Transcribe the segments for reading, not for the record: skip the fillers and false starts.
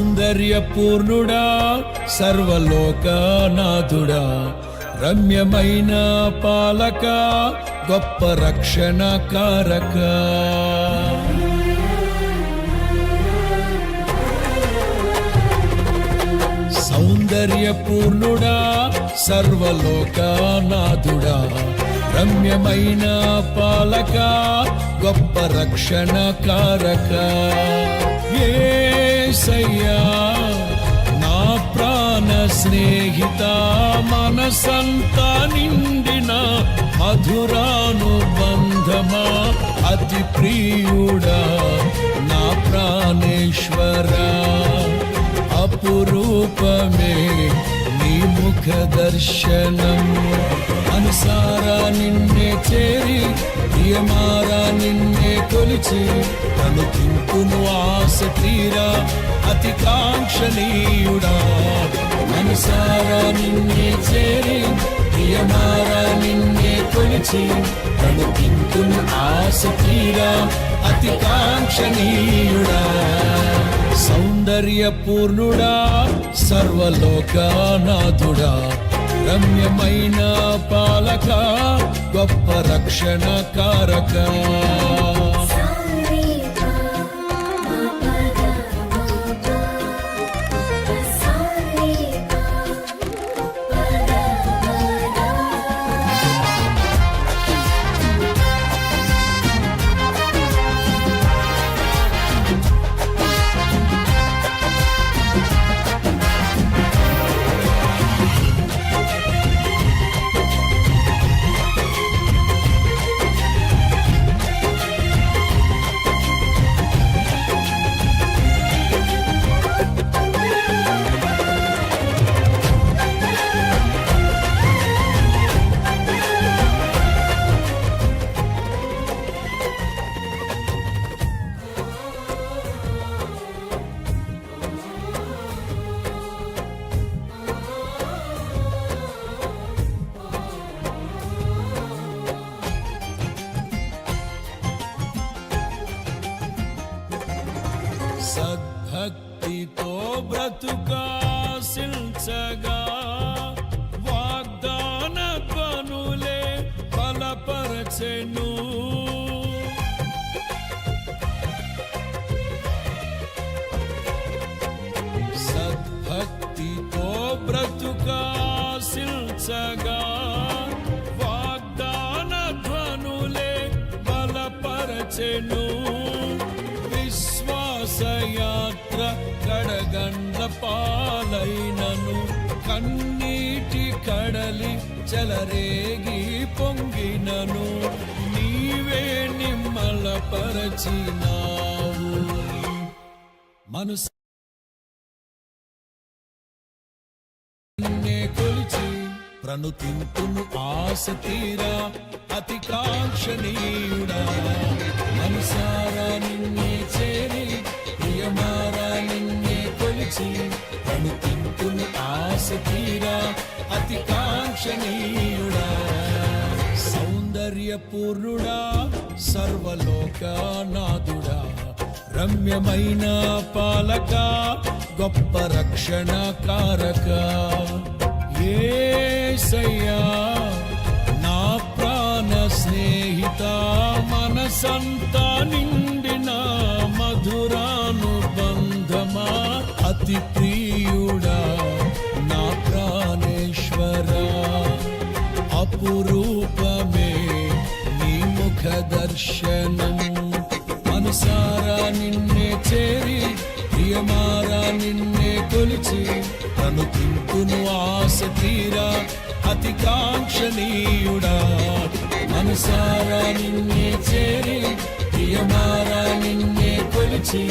సౌందర్యపూర్ణుడా సర్వలోకనాథుడా రమ్యమైన పాలక గొప్ప రక్షణ కారక సౌందర్యపూర్ణుడా సర్వలోకనాథుడా రమ్యమైన పాలక గొప్ప రక్షణ కారక యేసయ్యా నా ప్రాణ స్నేహిత మనసంతా నిండిన మధురానుబంధమా అతి ప్రియుడా నా ప్రాణేశ్వరా అపురూపమే నీ ముఖ దర్శనం అనుసారా నిన్నే చేరి ప్రియమారా నిన్నే కొలిచి తను తింపును ఆశ తీరా అతి కాంక్షణీయుడా మనసారా నిన్నే చేరి ప్రియమారా నిన్నే కొలిచి తను తింపును ఆశ తీరా అతి కాంక్షణీయుడా సౌందర్యపూర్ణుడా సర్వలోకనాథుడా రమ్యమైన పాలక గొప్ప రక్షణ కారక సద్భక్తితో బ్రతుకాశించగా వాగ్దాన ధ్వనులే బలపరచెను సద్భక్తితో బ్రతుకాశించగా వాగ్దాన ధ్వనులే బలపరచెను విశ్వాసయాత్ర కడగండ్ల పాలైనను కన్నీటి కడలి చెలరేగి పొంగినను నీవే నిమ్మలపరచినావు మనసు కొలిచి ప్రణుతింతును ఆశ తీరా అతి కాంక్షణీయుడా మనసారా నిన్నే చేరి ప్రియమారా నిన్నే కొలిచి ప్రణుతింతును ఆశ తీరా అతి కాంక్షణీయుడా సౌందర్యపూర్ణుడా సర్వలోకనాథుడా రమ్యమైన పాలక గొప్ప రక్షణ కారక యేసయ్యా నా ప్రాణ స్నేహిత మనసంతా నిండిన మధురా అతి ప్రియుడా నా ప్రాణేశ్వరా, అపురూపమే నీ ముఖ దర్శనం. మనసారా నిన్నే చేరి ప్రియమారా నిన్నే కొలిచి తను తింటును ఆశ తీరా అతి కాంక్షణీయుడా. మనసారా నిన్నే చేరి ప్రియమారా నిన్నే కొలిచి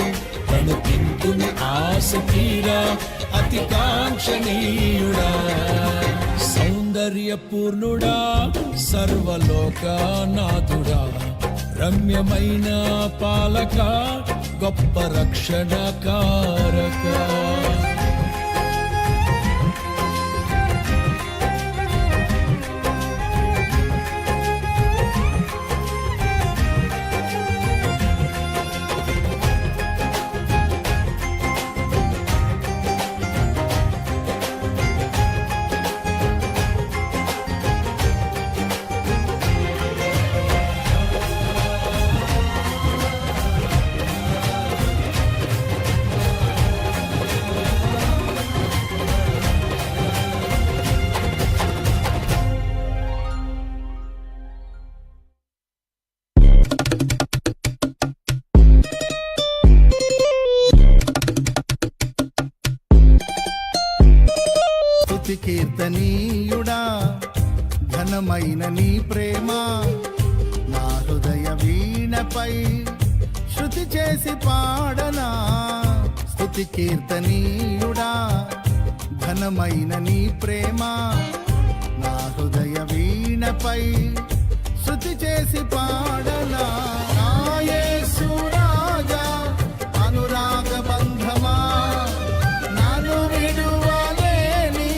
తను తింటును ఆశ తీరా అతి కాంక్షణీయుడా. సౌందర్యపూర్ణుడా సర్వలోకనాథుడా, రమ్యమైన పాలక గొప్ప రక్షణ కారక. కీర్తనీయుడా ఘనమైన నీ ప్రేమ నా హృదయ వీణపై శృతి చేసి పాడనా. స్తుతి కీర్తనీయుడా ఘనమైన నీ ప్రేమ నా హృదయ వీణపై శృతి చేసి పాడనా. నా యేసు రాజా అనురాగ బంధమా నన్ను విడువలేని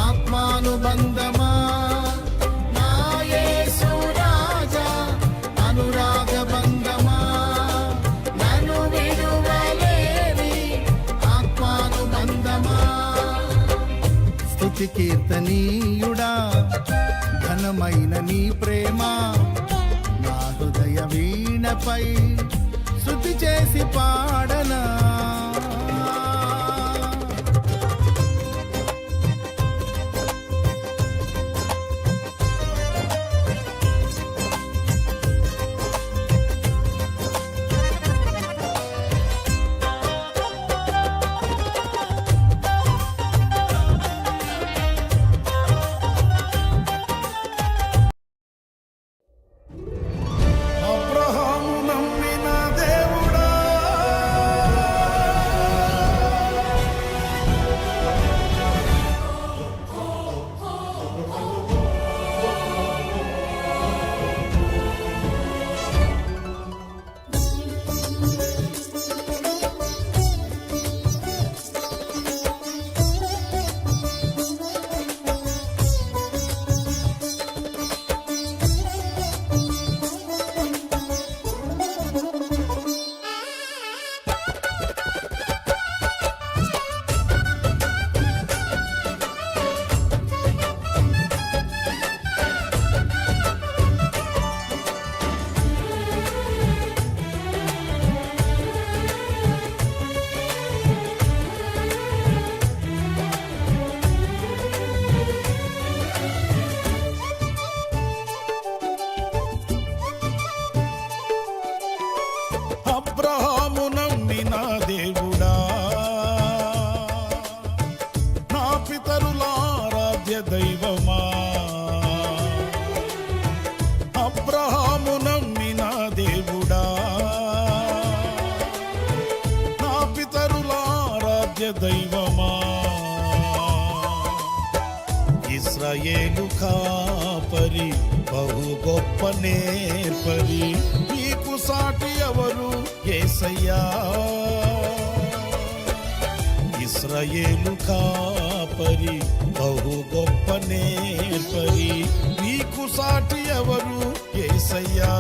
ఆత్మానుబంధమా. నా యేసు రాజా అనురాగ బంధమా నన్ను విడువలేని ఆత్మానుబంధమా. స్తుతి కీర్తనీయుడా ఘనమైన నీ ప్రేమ నా హృదయ వీణపై శృతి చేసి పాడనా. అబ్రహాము నమ్మిన దేవుడా, అబ్రహాము నమ్మిన దేవుడా, నా పితరుల ఆరాధ్య దైవమా. అబ్రహాము నమ్మిన దేవుడా, నా పితరుల ఆరాధ్య దైవమా. ఇశ్రాయేలు కాపరి బహు గొప్ప నేర్పరి, నీకు సాటి ఎవరు యేసయ్యా. ఇశ్రాయేలు కాపరి బహు గొప్ప నేర్పరి, నీకు సాటి ఎవరు యేసయ్యా.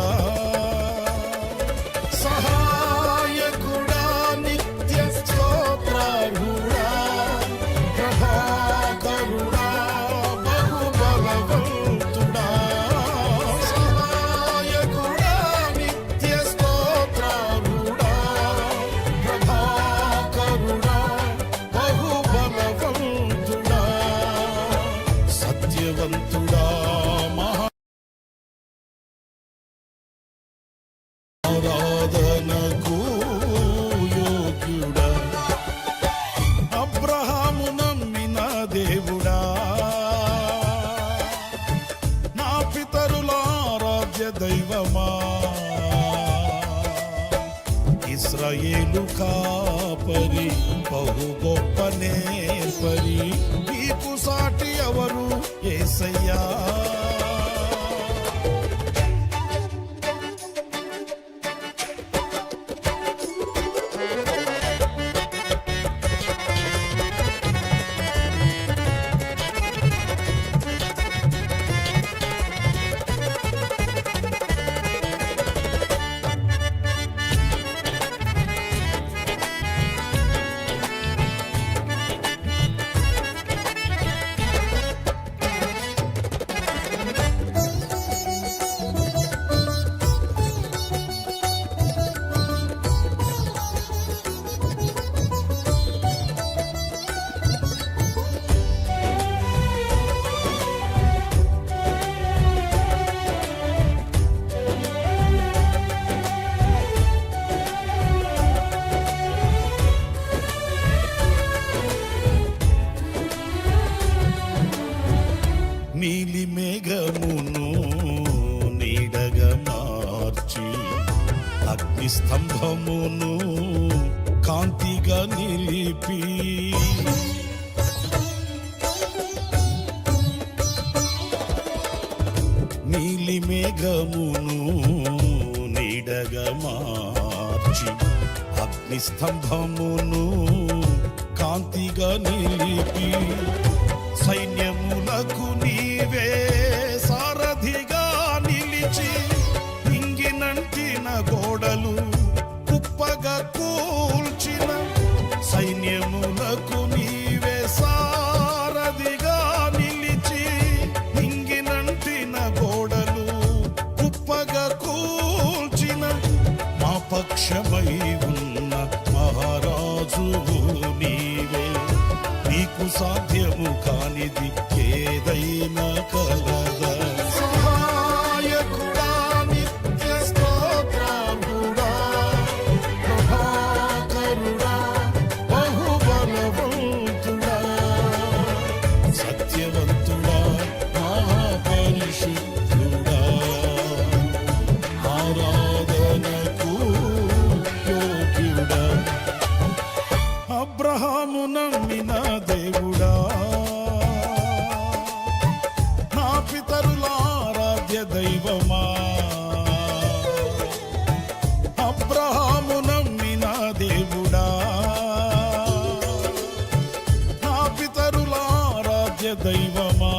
సహాయకుడా నిత్య స్తోత్రార్హుడా, ప్రభాకరుడా బహు బలవంతుడా. సహాయకుడా నిత్య స్తోత్రార్హుడా, ప్రభాకరుడా ఇశ్రాయేలు కాపరి బహు గొప్ప నేర్పరి నీకు సాటి ఎవరు యేసయ్యా. నీలి మేఘమును నీడగా మార్చి అగ్ని స్తంభమును కాంతిగా నిలిపి నీలి మేఘమును నీడగా మార్చి అగ్ని స్తంభమును కాంతిగా నిలిపి సైన్యములకు నీవే సారథిగా నిలిచి ఇంగినంటిన గోడలు కుప్పగా కూల్చిన సైన్యములకు నీవే సారథిగా నిలిచి ఇంగినంటిన గోడలు కుప్పగా కూల్చిన మా పక్షమై ఉన్న మహారాజువు నీవే. నీకు సాధ్యము కానిది ఏదైనా కలదా. సహాయకుడా నిత్య స్తోత్రముడా ప్రభాకరుడా బహుబలవంతుడా సత్యవంతుడా మహాపరిశుద్ధుడా ఆరాధనకు యోగ్యుడా అబ్రహాము నమ్మిన దేవుడా నా పితరుల ఆరాధ్య దైవమా. అబ్రహాము నమ్మిన దేవుడా నా పితరుల ఆరాధ్య దైవమా.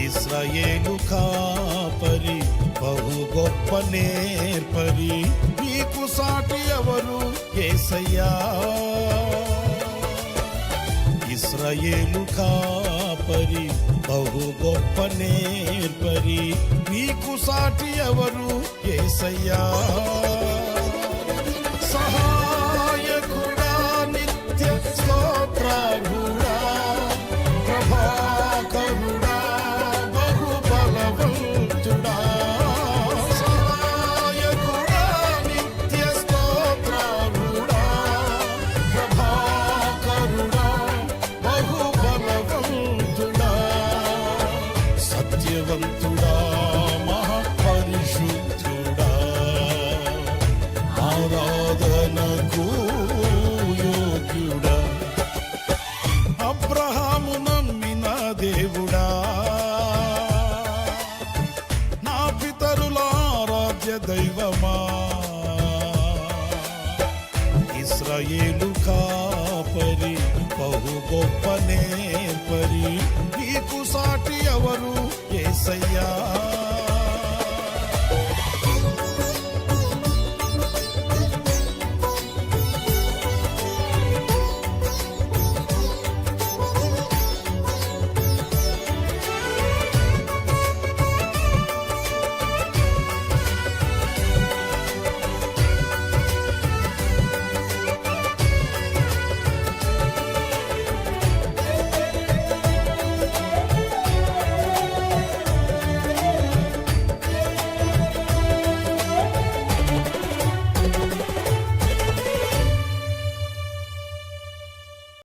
ఇశ్రాయేలు కాపరి బహు గొప్ప నేర్పరి నీకు సాటి ఎవరు యేసయ్యా. ఇశ్రాయేలు కాపరి బహు గొప్ప నేర్పరి నీకు సాటి ఎవరు యేసయ్యా. సహాయకుడా నిత్య స్తోత్రముడా ప్రభాకరుడా బహుబలవంతుడా సహాయకుడా నిత్య స్తోత్రముడా ప్రభాకరుడా బహుబలవంతుడా సత్యవంతుడా మహాపరిశుద్ధుడా ఆరాధనకు యోగ్యుడా. అబ్రహాము నమ్మిన దేవుడా నా పితరుల ఆరాధ్య దైవమా. ఇశ్రాయేలు కాపరి బహు గొప్ప నేర్పరి నీకు సాటి ఎవరు యేసయ్యా.